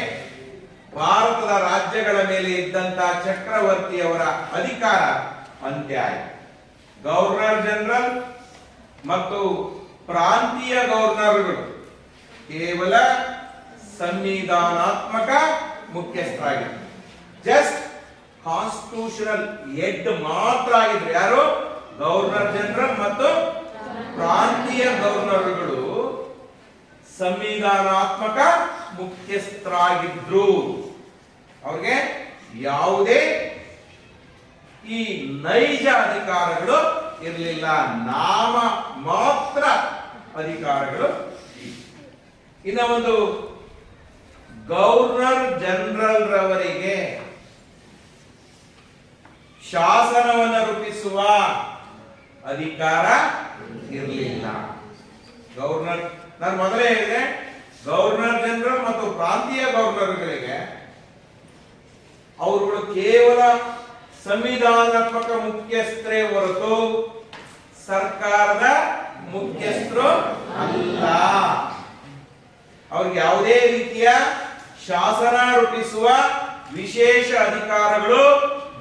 ಭಾರತದ ರಾಜ್ಯಗಳ ಮೇಲೆ ಇದ್ದಂತ ಚಕ್ರವರ್ತಿಯವರ ಅಧಿಕಾರ ಅಂತ್ಯ ಆಯಿತು. ಗವರ್ನರ್ ಜನರಲ್ ಮತ್ತು ಪ್ರಾಂತೀಯ ಗವರ್ನರ್ಗಳು ಕೇವಲ ಸಂವಿಧಾನಾತ್ಮಕ ಮುಖ್ಯಸ್ಥರಾಗಿದ್ದರು. ಜಸ್ಟ್ ಕಾನ್ಸ್ಟಿಟ್ಯೂಷನಲ್ ಹೆಡ್ ಮಾತ್ರ ಆಗಿದ್ರು. ಯಾರು? ಗವರ್ನರ್ ಜನರಲ್ ಮತ್ತು ಪ್ರಾಂತೀಯ ಗವರ್ನರ್ಗಳು ಸಂವಿಧಾನಾತ್ಮಕ ಮುಖ್ಯಸ್ಥರಾಗಿದ್ರು. ಅವ್ರಿಗೆ ಯಾವುದೇ ಈ ನೈಜ ಅಧಿಕಾರಗಳು ಇರಲಿಲ್ಲ, ನಾಮ ಮಾತ್ರ ಅಧಿಕಾರಗಳು. ಇನ್ನ ಒಂದು ಗವರ್ನರ್ ಜನರಲ್ ರವರಿಗೆ ಶಾಸನವನ್ನು ರೂಪಿಸುವ ಅಧಿಕಾರ ಇರಲಿಲ್ಲ. ಗವರ್ನರ್, ನಾನು ಮೊದಲೇ ಹೇಳಿದೆ, ಗವರ್ನರ್ ಜನರಲ್ ಮತ್ತು ಪ್ರಾಂತೀಯ ಗವರ್ನರ್ಗಳಿಗೆ ಅವರುಗಳು ಕೇವಲ ಸಂವಿಧಾನಾತ್ಮಕ ಮುಖ್ಯಸ್ಥರೇ ಹೊರತು ಸರ್ಕಾರದ ಮುಖ್ಯಸ್ಥರು ಅಲ್ಲ. ಅವ್ರಿಗೆ ಯಾವುದೇ ರೀತಿಯ ಶಾಸನ ರೂಪಿಸುವ ವಿಶೇಷ ಅಧಿಕಾರಗಳು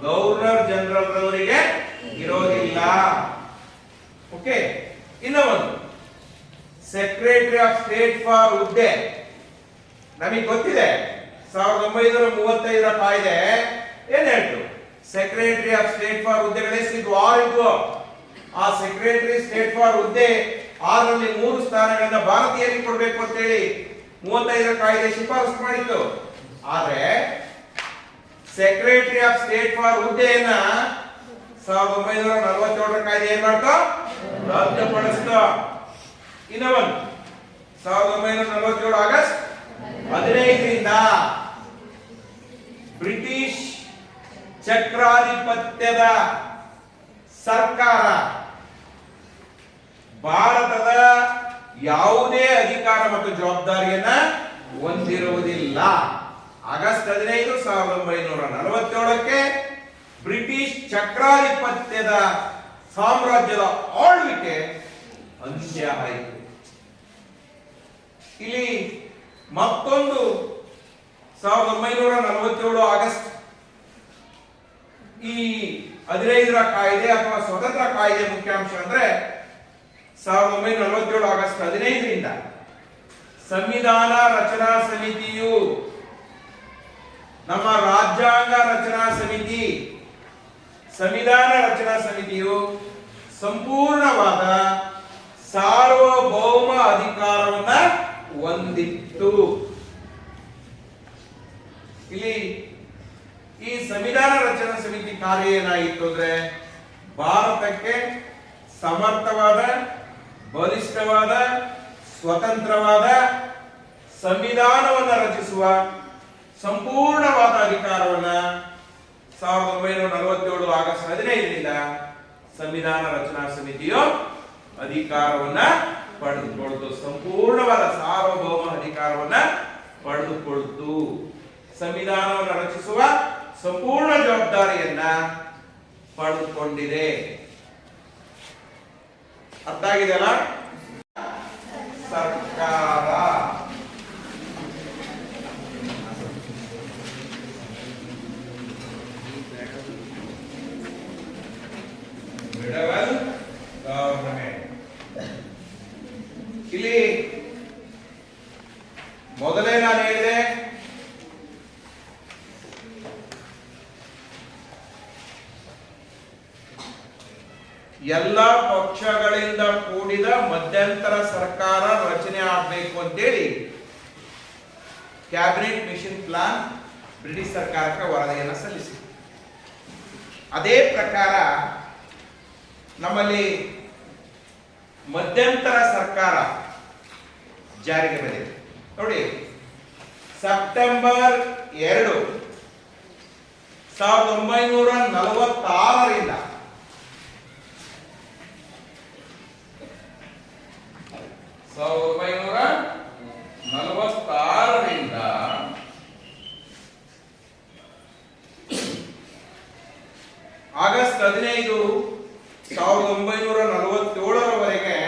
ಗವರ್ನರ್ ಜನರಲ್ ರವರಿಗೆ ಇರೋದಿಲ್ಲ. ಓಕೆ. ಇನ್ನ ಒಂದು ಸೆಕ್ರೆಟರಿ ಆಫ್ ಸ್ಟೇಟ್ ಫಾರ್ ಹುದ್ದೆ ನಮಗೆ ಗೊತ್ತಿದೆ. 1935 ಕಾಯ್ದೆ ಏನ್ ಹೇಳ್ತು? ಸೆಕ್ರೆಟರಿ ಆಫ್ ಸ್ಟೇಟ್ ಫಾರ್ ಹುದ್ದೆಗಳು ಎಷ್ಟಿದ್ವು? 6 ಇದ್ವು. ಆ ಸೆಕ್ರೆಟರಿ ಸ್ಟೇಟ್ ಫಾರ್ ಹುದ್ದೆ 6ರಲ್ಲಿ 3 ಸ್ಥಾನಗಳನ್ನ ಭಾರತೀಯರಿಗೆ ಕೊಡಬೇಕು ಅಂತ ಹೇಳಿ 35 ಕಾಯ್ದೆ ಶಿಫಾರಸು ಮಾಡಿತ್ತು. ಆದ್ರೆ ಸೆಕ್ರೆಟರಿ ಆಫ್ ಸ್ಟೇಟ್ ಫಾರ್ ಹುದ್ದೆಯನ್ನ 1947 ಕಾಯ್ದೆ ಏನ್ ಮಾಡ್ತು? ರದ್ದುಪಡಿಸಿತು. ಇನ್ನ ಒಂದು 1947 ಆಗಸ್ಟ್ 15ರಿಂದ ಬ್ರಿಟಿಷ್ ಚಕ್ರಾಧಿಪತ್ಯದ ಸರ್ಕಾರ ಭಾರತದ ಯಾವುದೇ ಅಧಿಕಾರ ಮತ್ತು ಜವಾಬ್ದಾರಿಯನ್ನ ಹೊಂದಿರುವುದಿಲ್ಲ. ಆಗಸ್ಟ್ 15, 1947ಕ್ಕೆ ಬ್ರಿಟಿಷ್ ಚಕ್ರಾಧಿಪತ್ಯದ ಸಾಮ್ರಾಜ್ಯದ ಆಳ್ವಿಕೆ ಅಂತ್ಯ ಆಯಿತು. ಇಲ್ಲಿ ಮತ್ತೊಂದು 1947 ಆಗಸ್ಟ್ ಈ 15ರ ಕಾಯ್ದೆ ಅಥವಾ ಸ್ವತಂತ್ರ ಕಾಯ್ದೆ ಮುಖ್ಯಾಂಶ ಅಂದ್ರೆ 1947 ಆಗಸ್ಟ್ 15ರಿಂದ ಸಂವಿಧಾನ ರಚನಾ ಸಮಿತಿಯು, ನಮ್ಮ ರಾಜ್ಯಾಂಗ ರಚನಾ ಸಮಿತಿ, ಸಂವಿಧಾನ ರಚನಾ ಸಮಿತಿಯು ಸಂಪೂರ್ಣವಾದ ಸಾರ್ವಭೌಮ ಅಧಿಕಾರವನ್ನ ಹೊಂದಿತ್ತು. ಇಲ್ಲಿ ಈ ಸಂವಿಧಾನ ರಚನಾ ಸಮಿತಿ ಕಾರ್ಯ ಏನಾಗಿತ್ತು ಅಂದ್ರೆ ಭಾರತಕ್ಕೆ ಸಮರ್ಥವಾದ, ಬಲಿಷ್ಠವಾದ, ಸ್ವತಂತ್ರವಾದ ಸಂವಿಧಾನವನ್ನು ರಚಿಸುವ ಸಂಪೂರ್ಣವಾದ ಅಧಿಕಾರವನ್ನ 1947 ಆಗಸ್ಟ್ 15ರಿಂದ ಸಂವಿಧಾನ ರಚನಾ ಸಮಿತಿಯು ಅಧಿಕಾರವನ್ನ ಪಡೆದುಕೊಳ್ಳುವುದು, ಸಂಪೂರ್ಣವಾದ ಸಾರ್ವಭೌಮ ಅಧಿಕಾರವನ್ನ ಪಡೆದುಕೊಳ್ಳುವುದು. ಸಂವಿಧಾನವನ್ನು ರಚಿಸುವ ಸಂಪೂರ್ಣ ಜವಾಬ್ದಾರಿಯನ್ನ ಪಡೆದುಕೊಂಡಿದೆ. ಅರ್ಥ ಆಗಿದೆಯಲ್ಲ? ಸರ್ಕಾರ ಫೆಡರಲ್ ಗವರ್ನಮೆಂಟ್. ಇಲ್ಲಿ ಮೊದಲೇ ನಾನು ಹೇಳಿದೆ, ಎಲ್ಲ ಪಕ್ಷಗಳಿಂದ ಕೂಡಿದ ಮಧ್ಯಂತರ ಸರ್ಕಾರ ರಚನೆ ಆಗಬೇಕು ಅಂತೇಳಿ ಕ್ಯಾಬಿನೆಟ್ ಮಿಷನ್ ಪ್ಲಾನ್ ಬ್ರಿಟಿಷ್ ಸರ್ಕಾರಕ್ಕೆ ವರದಿಯನ್ನು ಸಲ್ಲಿಸಿದೆ. ಅದೇ ಪ್ರಕಾರ ನಮ್ಮಲ್ಲಿ ಮಧ್ಯಂತರ ಸರ್ಕಾರ ಜಾರಿಗೆ ಬಂದಿದೆ. ನೋಡಿ, ಸೆಪ್ಟೆಂಬರ್ 2, 1946ರಿಂದ ಆಗಸ್ಟ್ 15, 1947ರವರೆಗೆ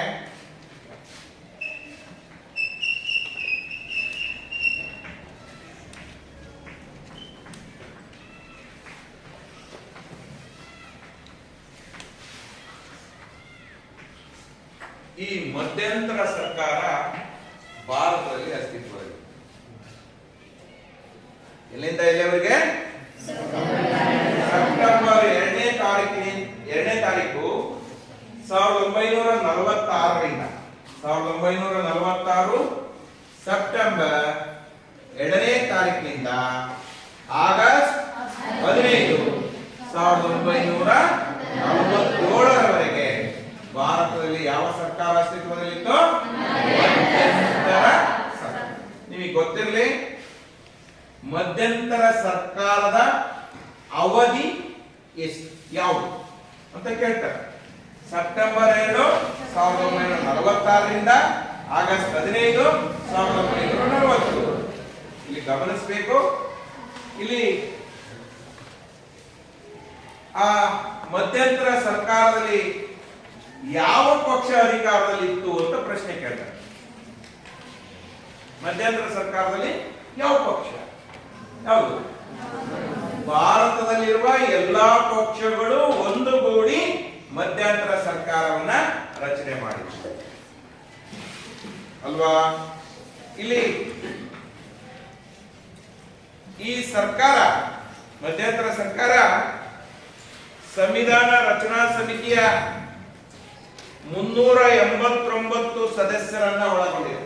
ಈ ಮಧ್ಯಂತರ ಸರ್ಕಾರ ಭಾರತದಲ್ಲಿ ಅಸ್ತಿತ್ವದಲ್ಲಿ ಎಲ್ಲಿಂದ ಎಲ್ಲಿವರೆಗೆ? ಸೆಪ್ಟೆಂಬರ್ 2ನೇ ತಾರೀಕು 1946ರಿಂದ 1946 ಸೆಪ್ಟೆಂಬರ್ 2ನೇ ತಾರೀಕಿನಿಂದ ಆಗಸ್ಟ್ 15 1947ರವರೆಗೆ ಭಾರತದಲ್ಲಿ ಯಾವ ಸರ್ಕಾರ ಅಸ್ತಿತ್ವದಲ್ಲಿತ್ತು? ಮಧ್ಯಂತರ ಸರ್ಕಾರ. ನಿಮಗೆ ಗೊತ್ತಿರಲಿ, ಮಧ್ಯಂತರ ಸರ್ಕಾರದ ಅವಧಿ ಎಷ್ಟು ಯಾವುದು ಅಂತ ಕೇಳ್ತಾರೆ. ಸೆಪ್ಟೆಂಬರ್ 2 1946ರಿಂದ ಆಗಸ್ಟ್ 15 1940. ಇಲ್ಲಿ ಗಮನಿಸಬೇಕು, ಇಲ್ಲಿ ಆ ಮಧ್ಯಂತರ ಸರ್ಕಾರದಲ್ಲಿ ಯಾವ ಪಕ್ಷ ಅಧಿಕಾರದಲ್ಲಿ ಇತ್ತು ಅಂತ ಪ್ರಶ್ನೆ ಕೇಳ್ತಾರೆ. ಮಧ್ಯಂತರ ಸರ್ಕಾರದಲ್ಲಿ ಯಾವ ಪಕ್ಷ ಯಾವುದು? ಭಾರತದಲ್ಲಿರುವ ಎಲ್ಲಾ ಪಕ್ಷಗಳು ಒಂದುಗೂಡಿ ಮಧ್ಯಂತರ ಸರ್ಕಾರವನ್ನ ರಚನೆ ಮಾಡಿದೆ ಅಲ್ವಾ? ಇಲ್ಲಿ ಈ ಸರ್ಕಾರ, ಮಧ್ಯಂತರ ಸರ್ಕಾರ, ಸಂವಿಧಾನ ರಚನಾ ಸಮಿತಿಯ 389 ಸದಸ್ಯರನ್ನ ಒಳಗೊಂಡಿದೆ.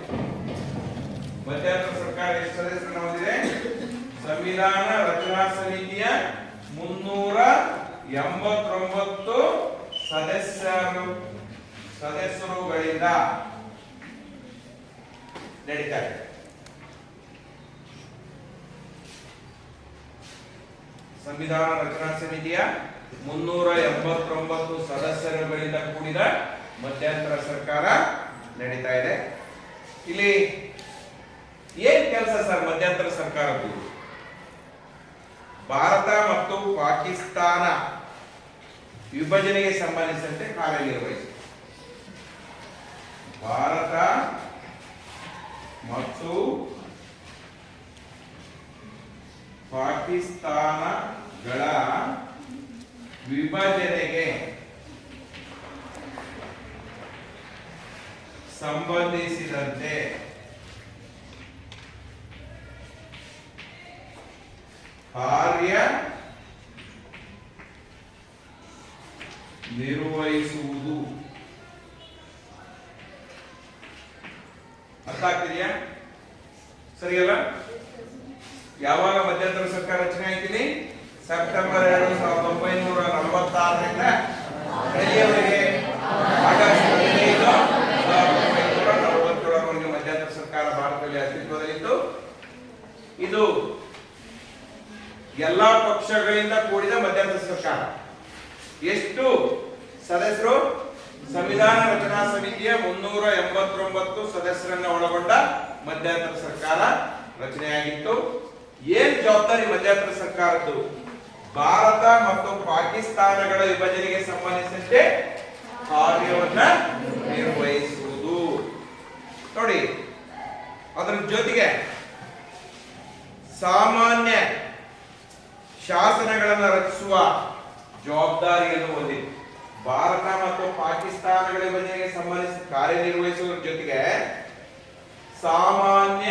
ಮಧ್ಯಂತರ ಸರ್ಕಾರ ಎಷ್ಟು ಸದಸ್ಯರನ್ನ ಹೊಂದಿದೆ? ಸಂವಿಧಾನ ರಚನಾ ಸಮಿತಿಯ 389 ಸದಸ್ಯರುಗಳಿಂದ ನಡೀತಾರೆ. ಸಂವಿಧಾನ ರಚನಾ ಸಮಿತಿಯ 389 ಸದಸ್ಯರುಗಳಿಂದ ಕೂಡಿದ ಮಧ್ಯಂತರ ಸರ್ಕಾರ ನಡೀತಾ ಇದೆ. ಇಲ್ಲಿ ಏನ್ ಕೆಲಸ ಸರ್ ಮಧ್ಯಂತರ ಸರ್ಕಾರದ್ದು? ಭಾರತ ಮತ್ತು ಪಾಕಿಸ್ತಾನ ವಿಭಜನೆಗೆ ಸಂಬಂಧಿಸಿದಂತೆ ಕಾರ್ಯನಿರ್ವಹಿಸಿದೆ. ಭಾರತ ಮತ್ತು ಪಾಕಿಸ್ತಾನಗಳ ವಿಭಜನೆಗೆ ಸಂಬಂಧಿಸಿದಂತೆ ಕಾರ್ಯ ನಿರ್ವಹಿಸುವುದು. ಅರ್ಥ ಆಗ್ತಿದೆಯಾ? ಸರಿಯಲ್ಲ? ಯಾವಾಗ ಮಧ್ಯಂತರ ಸರ್ಕಾರ ರಚನೆ ಆಯ್ತಿದೆ? ಸೆಪ್ಟೆಂಬರ್ 2 1946ರಿಂದ ಎಲ್ಲಿಯವರೆಗೆ? ಆಗಸ್ಟ್ 15 1947ರವರೆಗೆ ಮಧ್ಯಂತರ ಸರ್ಕಾರ ಭಾರತದಲ್ಲಿ ಅಸ್ತಿತ್ವದಲ್ಲಿತ್ತು. ಇದು ಎಲ್ಲಾ ಪಕ್ಷಗಳಿಂದ ಕೂಡಿದ ಮಧ್ಯಂತರ ಸರ್ಕಾರ. ಎಷ್ಟು ಸದಸ್ಯರು? ಸಂವಿಧಾನ ರಚನಾ ಸಮಿತಿಯ 389 ಸದಸ್ಯರನ್ನ ಒಳಗೊಂಡ ಮಧ್ಯಂತರ ಸರ್ಕಾರ ರಚನೆಯಾಗಿತ್ತು. ಏನ್ ಜವಾಬ್ದಾರಿ ಮಧ್ಯಂತರ ಸರ್ಕಾರದ್ದು? ಭಾರತ ಮತ್ತು ಪಾಕಿಸ್ತಾನಗಳ ವಿಭಜನೆಗೆ ಸಂಬಂಧಿಸಿದಂತೆ ಕಾರ್ಯವನ್ನ ನಿರ್ವಹಿಸುವುದು. ನೋಡಿ, ಅದರ ಜೊತೆಗೆ ಸಾಮಾನ್ಯ ಶಾಸನಗಳನ್ನು ರಚಿಸುವ ಜವಾಬ್ದಾರಿಯನ್ನು ಹೊಂದಿದೆ. ಭಾರತ ಮತ್ತು ಪಾಕಿಸ್ತಾನಗಳ ವಿಭಜನೆಗೆ ಸಂಬಂಧಿಸಿ ಕಾರ್ಯನಿರ್ವಹಿಸುವ ಜೊತೆಗೆ ಸಾಮಾನ್ಯ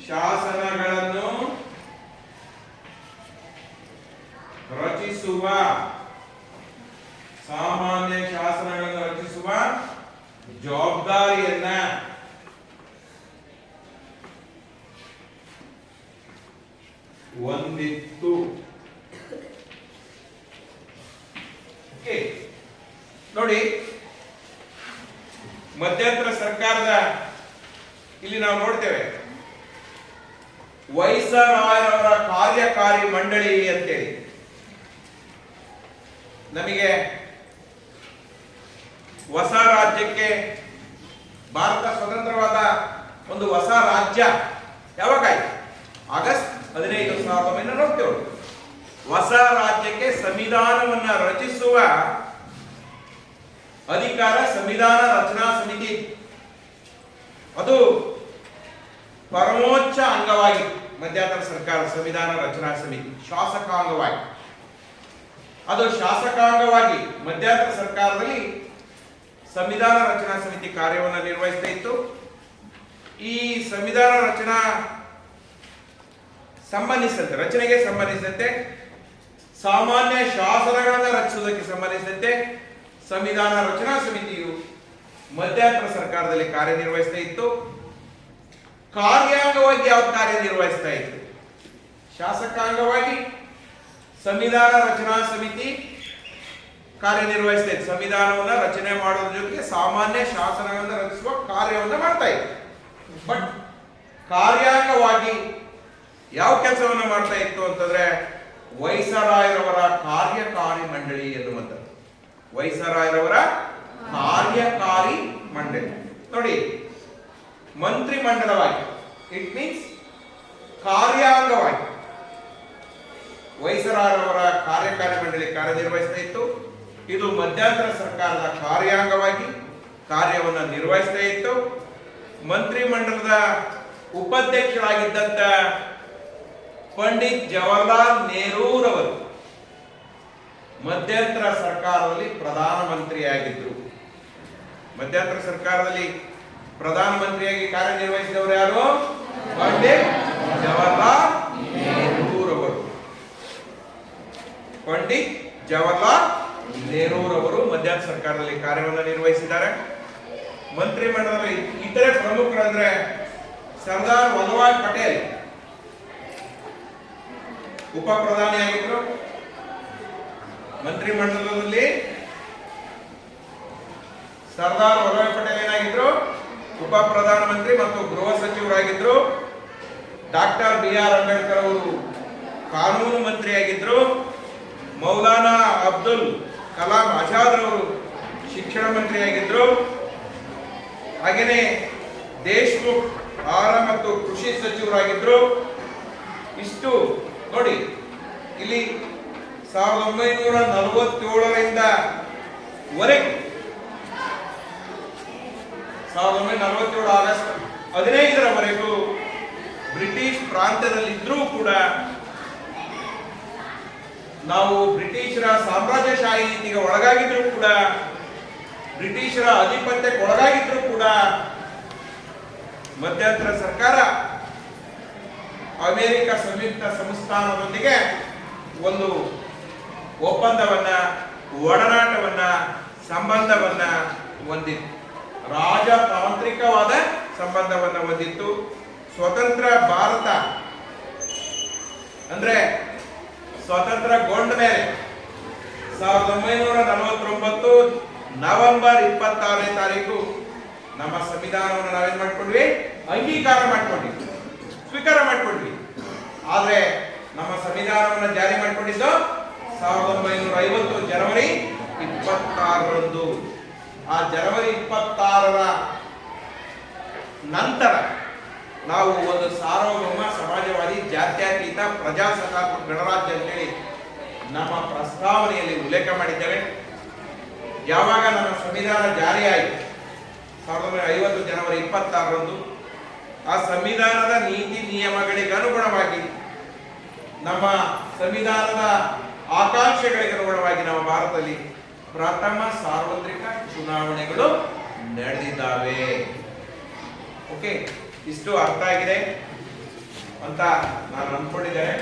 ಶಾಸನಗಳನ್ನು ರಚಿಸುವ ಜವಾಬ್ದಾರಿಯನ್ನ ಹೊಂದಿತ್ತು. ನೋಡಿ, ಮಧ್ಯಂತರ ಸರ್ಕಾರದ ಇಲ್ಲಿ ನಾವು ನೋಡ್ತೇವೆ ವೈಸರಾಯರವರ ಕಾರ್ಯಕಾರಿ ಮಂಡಳಿ ಅಂತೇಳಿ. ನಮಗೆ ಹೊಸ ರಾಜ್ಯಕ್ಕೆ ಭಾರತ ಸ್ವತಂತ್ರವಾದ ಒಂದು ಹೊಸ ರಾಜ್ಯ ಯಾವಾಗ ಆಯ್ತು? ಆಗಸ್ಟ್ 15, 1947. ಹೊಸ ರಾಜ್ಯಕ್ಕೆ ಸಂವಿಧಾನವನ್ನ ರಚಿಸುವ ಅಧಿಕಾರ ಸಂವಿಧಾನ ರಚನಾ ಸಮಿತಿ, ಅದು ಪರಮೋಚ್ಚ ಅಂಗವಾಗಿ ಮಧ್ಯಂತರ ಸರ್ಕಾರ ಸಂವಿಧಾನ ರಚನಾ ಸಮಿತಿ ಶಾಸಕಾಂಗವಾಗಿ. ಅದು ಶಾಸಕಾಂಗವಾಗಿ ಮಧ್ಯಂತರ ಸರ್ಕಾರದಲ್ಲಿ ಸಂವಿಧಾನ ರಚನಾ ಸಮಿತಿ ಕಾರ್ಯವನ್ನು ನಿರ್ವಹಿಸ್ತಾ ಇತ್ತು. ಈ ಸಂವಿಧಾನ ರಚನೆಗೆ ಸಂಬಂಧಿಸಿದಂತೆ ಸಾಮಾನ್ಯ ಶಾಸನಗಳನ್ನು ರಚಿಸುವುದಕ್ಕೆ ಸಂಬಂಧಿಸಿದಂತೆ ಸಂವಿಧಾನ ರಚನಾ ಸಮಿತಿಯು ಮಧ್ಯಂತರ ಸರ್ಕಾರದಲ್ಲಿ ಕಾರ್ಯನಿರ್ವಹಿಸ್ತಾ ಇತ್ತು. ಕಾರ್ಯಾಂಗವಾಗಿ ಯಾವ ಕಾರ್ಯನಿರ್ವಹಿಸ್ತಾ ಇತ್ತು? ಶಾಸಕಾಂಗವಾಗಿ ಸಂವಿಧಾನ ರಚನಾ ಸಮಿತಿ ಕಾರ್ಯನಿರ್ವಹಿಸ್ತಾ ಇತ್ತು. ಸಂವಿಧಾನವನ್ನು ರಚನೆ ಮಾಡೋದ್ರ ಜೊತೆಗೆ ಸಾಮಾನ್ಯ ಶಾಸನಗಳನ್ನು ರಚಿಸುವ ಕಾರ್ಯವನ್ನು ಮಾಡ್ತಾ ಇತ್ತು. ಬಟ್ ಕಾರ್ಯಾಂಗವಾಗಿ ಯಾವ ಕೆಲಸವನ್ನು ಮಾಡ್ತಾ ಇತ್ತು ಅಂತಂದ್ರೆ ವೈಸರಾಯರವರ ಕಾರ್ಯಕಾರಿ ಮಂಡಳಿ ಎನ್ನುವಂಥದ್ದು. ವೈಸರಾಯರವರ ಕಾರ್ಯಕಾರಿ ಮಂಡಳಿ ನೋಡಿ, ಮಂತ್ರಿ ಮಂಡಲವಾಗಿ ಇಟ್ ಮೀನ್ಸ್ ಕಾರ್ಯಾಂಗವಾಗಿ ವೈಸರಾಯರವರ ಕಾರ್ಯಕಾರಿ ಮಂಡಳಿ ಕಾರ್ಯನಿರ್ವಹಿಸ್ತಾ ಇತ್ತು. ಇದು ಮಧ್ಯಂತರ ಸರ್ಕಾರದ ಕಾರ್ಯಾಂಗವಾಗಿ ಕಾರ್ಯವನ್ನು ನಿರ್ವಹಿಸ್ತಾ ಇತ್ತು. ಮಂತ್ರಿ ಮಂಡಲದ ಉಪಾಧ್ಯಕ್ಷರಾಗಿದ್ದಂತ ಪಂಡಿತ್ ಜವಾಹರ್ಲಾಲ್ ನೆಹರೂರವರು ಮಧ್ಯಂತರ ಸರ್ಕಾರದಲ್ಲಿ ಪ್ರಧಾನಮಂತ್ರಿಯಾಗಿದ್ದರು. ಮಧ್ಯಂತರ ಸರ್ಕಾರದಲ್ಲಿ ಪ್ರಧಾನಮಂತ್ರಿಯಾಗಿ ಕಾರ್ಯನಿರ್ವಹಿಸಿದವರು ಯಾರು? ಪಂಡಿತ್ ಜವಾಹರ್ಲಾಲ್ ನೆಹರೂರವರು. ಪಂಡಿತ್ ಜವಾಹರ್ಲಾಲ್ ನೆಹರೂರವರು ಮಧ್ಯಂತರ ಸರ್ಕಾರದಲ್ಲಿ ಕಾರ್ಯವನ್ನು ನಿರ್ವಹಿಸಿದ್ದಾರೆ. ಮಂತ್ರಿ ಮಂಡಲದಲ್ಲಿ ಇತರೆ ಪ್ರಮುಖರಂದ್ರೆ ಸರ್ದಾರ್ ವಲ್ಲಭಾಯ್ ಪಟೇಲ್ ಉಪ ಪ್ರಧಾನಿಯಾಗಿದ್ರು. ಮಂತ್ರಿ ಮಂಡಲದಲ್ಲಿ ಸರ್ದಾರ್ ವಲ್ಲಭಾಯ್ ಪಟೇಲ್ ಏನಾಗಿದ್ರು? ಉಪ ಪ್ರಧಾನಮಂತ್ರಿ ಮತ್ತು ಗೃಹ ಸಚಿವರಾಗಿದ್ರು. ಡಾಕ್ಟರ್ BR ಅಂಬೇಡ್ಕರ್ ಅವರು ಕಾನೂನು ಮಂತ್ರಿಯಾಗಿದ್ರು. ಮೌಲಾನಾ ಅಬ್ದುಲ್ ಕಲಾಂ ಆಜಾದ್ ಅವರು ಶಿಕ್ಷಣ ಮಂತ್ರಿಯಾಗಿದ್ರು. ಹಾಗೇನೆ ದೇಶ್ಮುಖ್ ಆಹಾರ ಮತ್ತು ಕೃಷಿ ಸಚಿವರಾಗಿದ್ರು. ಇಷ್ಟು ನೋಡಿ, ಇಲ್ಲಿ 1947ರಿಂದ ವರೆಗೆ 1947 ಆಗಸ್ಟ್ 15ರವರೆಗೂ ಬ್ರಿಟಿಷ್ ಪ್ರಾಂತ್ಯದಲ್ಲಿದ್ರೂ ಕೂಡ ನಾವು ಬ್ರಿಟಿಷರ ಸಾಮ್ರಾಜ್ಯಶಾಹಿ ನೀತಿಗೆ ಒಳಗಾಗಿದ್ರು ಕೂಡ, ಬ್ರಿಟಿಷರ ಆಧಿಪತ್ಯಕ್ಕೆ ಒಳಗಾಗಿದ್ರು ಕೂಡ ಮಧ್ಯಂತರ ಸರ್ಕಾರ ಅಮೆರಿಕ ಸಂಯುಕ್ತ ಸಂಸ್ಥಾನದೊಂದಿಗೆ ಒಂದು ಒಪ್ಪಂದವನ್ನ, ಒಡನಾಟವನ್ನ, ಸಂಬಂಧವನ್ನ ಹೊಂದಿತ್ತು. ರಾಜತಾಂತ್ರಿಕವಾದ ಸಂಬಂಧವನ್ನ ಹೊಂದಿತ್ತು. ಸ್ವತಂತ್ರ ಭಾರತ ಅಂದ್ರೆ ಸ್ವಾತಂತ್ರ್ಯಗೊಂಡ ಮೇಲೆ 1949 ನವೆಂಬರ್ 26ನೇ ತಾರೀಕು ನಮ್ಮ ಸಂವಿಧಾನವನ್ನು ನಾವೇನ್ ಮಾಡ್ಕೊಂಡ್ವಿ? ಅಂಗೀಕಾರ ಮಾಡ್ಕೊಂಡ್ವಿ, ಸ್ವೀಕಾರ ಮಾಡ್ಕೊಂಡ್ವಿ. ಆದ್ರೆ ನಮ್ಮ ಸಂವಿಧಾನವನ್ನು ಜಾರಿ ಮಾಡಿಕೊಂಡಿದ್ದು 1950 ಜನವರಿ 26ರಂದು. ಆ ಜನವರಿ 26ರ ನಂತರ ನಾವು ಒಂದು ಸಾರ್ವಭೌಮ ಸಮಾಜವಾದಿ ಜಾತ್ಯತೀತ ಪ್ರಜಾಸತ್ತಾತ್ಮಕ ಗಣರಾಜ್ಯ ಅಂತೇಳಿ ನಮ್ಮ ಪ್ರಸ್ತಾವನೆಯಲ್ಲಿ ಉಲ್ಲೇಖ ಮಾಡಿದ್ದೇವೆ. ಯಾವಾಗ ನಮ್ಮ ಸಂವಿಧಾನ ಜಾರಿಯಾಯಿತು 1950 ಜನವರಿ 26ರಂದು, ಆ ಸಂವಿಧಾನದ ನೀತಿ ನಿಯಮಗಳಿಗೆ ಅನುಗುಣವಾಗಿ, ನಮ್ಮ ಸಂವಿಧಾನದ ಆಕಾಂಕ್ಷೆಗಳಿಗೆ ಅನುಗುಣವಾಗಿ ನಮ್ಮ ಭಾರತದಲ್ಲಿ ಪ್ರಥಮ ಸಾರ್ವತ್ರಿಕ ಚುನಾವಣೆಗಳು ನಡೆದಿದ್ದಾವೆ. ಓಕೆ, ಇಷ್ಟು ಅರ್ಥ ಆಗಿದೆ ಅಂತ ನಾನು ಅಂದ್ಕೊಂಡಿದ್ದೇನೆ.